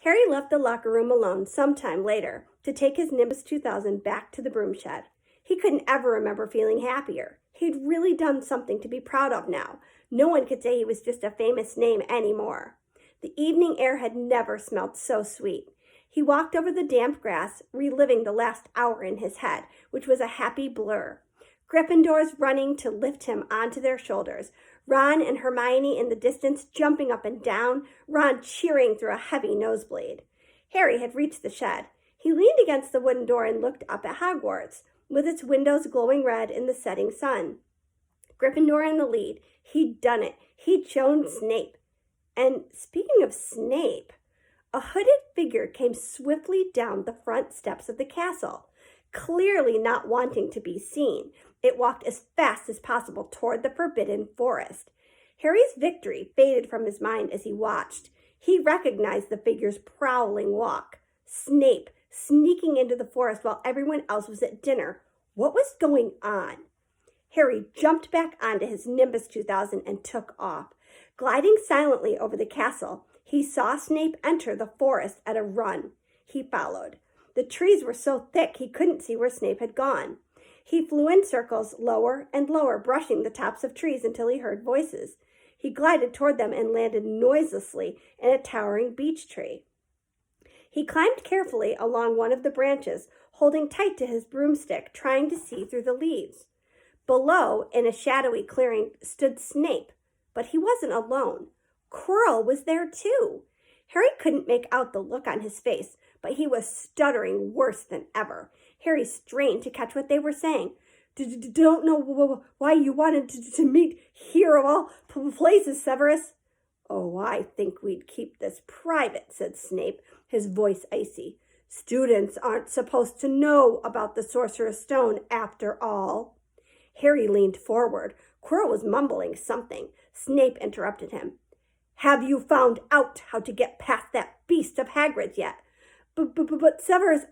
Harry left the locker room alone sometime later to take his Nimbus 2000 back to the broom shed. He couldn't ever remember feeling happier. He'd really done something to be proud of now. No one could say he was just a famous name anymore. The evening air had never smelled so sweet. He walked over the damp grass, reliving the last hour in his head, which was a happy blur. Gryffindors running to lift him onto their shoulders. Ron and Hermione in the distance jumping up and down, Ron cheering through a heavy nosebleed. Harry had reached the shed. He leaned against the wooden door and looked up at Hogwarts, with its windows glowing red in the setting sun. Gryffindor in the lead. He'd done it. He'd shown Snape. And speaking of Snape, a hooded figure came swiftly down the front steps of the castle. Clearly not wanting to be seen, it walked as fast as possible toward the Forbidden Forest. Harry's victory faded from his mind as he watched. He recognized the figure's prowling walk. Snape, sneaking into the forest while everyone else was at dinner. What was going on? Harry jumped back onto his Nimbus 2000 and took off. Gliding silently over the castle, he saw Snape enter the forest at a run. He followed. The trees were so thick he couldn't see where Snape had gone. He flew in circles, lower and lower, brushing the tops of trees until he heard voices. He glided toward them and landed noiselessly in a towering beech tree. He climbed carefully along one of the branches, holding tight to his broomstick, trying to see through the leaves. Below, in a shadowy clearing, stood Snape, but he wasn't alone. Quirrell was there too. Harry couldn't make out the look on his face, but he was stuttering worse than ever. Harry strained to catch what they were saying. Don't know why you wanted to meet here of all places, Severus. Oh, I think we'd keep this private, said Snape, his voice icy. Students aren't supposed to know about the Sorcerer's Stone after all. Harry leaned forward. Quirrell was mumbling something. Snape interrupted him. Have you found out how to get past that beast of Hagrid's yet? But Severus,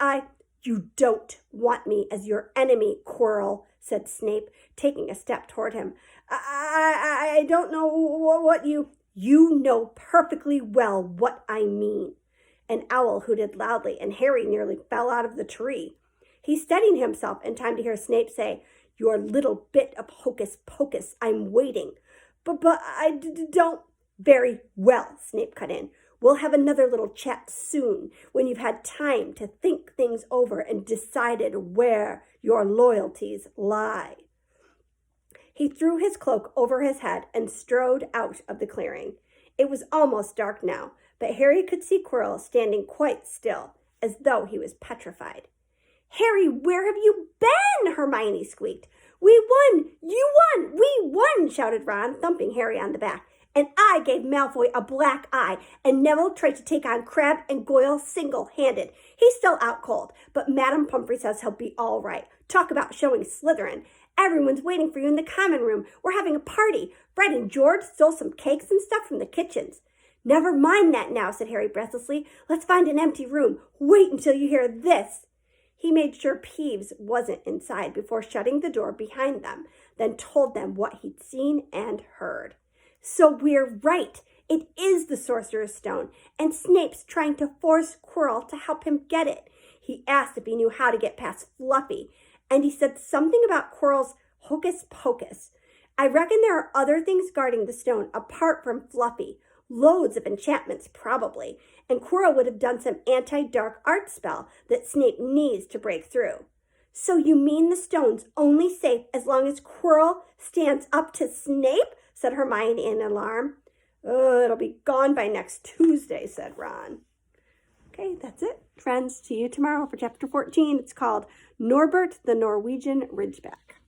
You don't want me as your enemy, Quirrell, said Snape, taking a step toward him. I don't know what you... You know perfectly well what I mean. An owl hooted loudly, and Harry nearly fell out of the tree. He steadied himself in time to hear Snape say, Your little bit of hocus pocus, I'm waiting. But I don't... Very well, Snape cut in. We'll have another little chat soon, when you've had time to think things over and decided where your loyalties lie. He threw his cloak over his head and strode out of the clearing. It was almost dark now, but Harry could see Quirrell standing quite still, as though he was petrified. Harry, where have you been? Hermione squeaked. We won! You won! We won! Shouted Ron, thumping Harry on the back. And I gave Malfoy a black eye, and Neville tried to take on Crabbe and Goyle single-handed. He's still out cold, but Madame Pomfrey says he'll be all right. Talk about showing Slytherin. Everyone's waiting for you in the common room. We're having a party. Fred and George stole some cakes and stuff from the kitchens. Never mind that now, said Harry breathlessly. Let's find an empty room. Wait until you hear this. He made sure Peeves wasn't inside before shutting the door behind them, then told them what he'd seen and heard. So we're right. It is the Sorcerer's Stone, and Snape's trying to force Quirrell to help him get it. He asked if he knew how to get past Fluffy, and he said something about Quirrell's hocus pocus. I reckon there are other things guarding the stone apart from Fluffy. Loads of enchantments, probably, and Quirrell would have done some anti-dark art spell that Snape needs to break through. So you mean the stone's only safe as long as Quirrell stands up to Snape? Said Hermione in alarm. Oh, it'll be gone by next Tuesday, said Ron. Okay, that's it. Friends, see you tomorrow for chapter 14. It's called Norbert the Norwegian Ridgeback.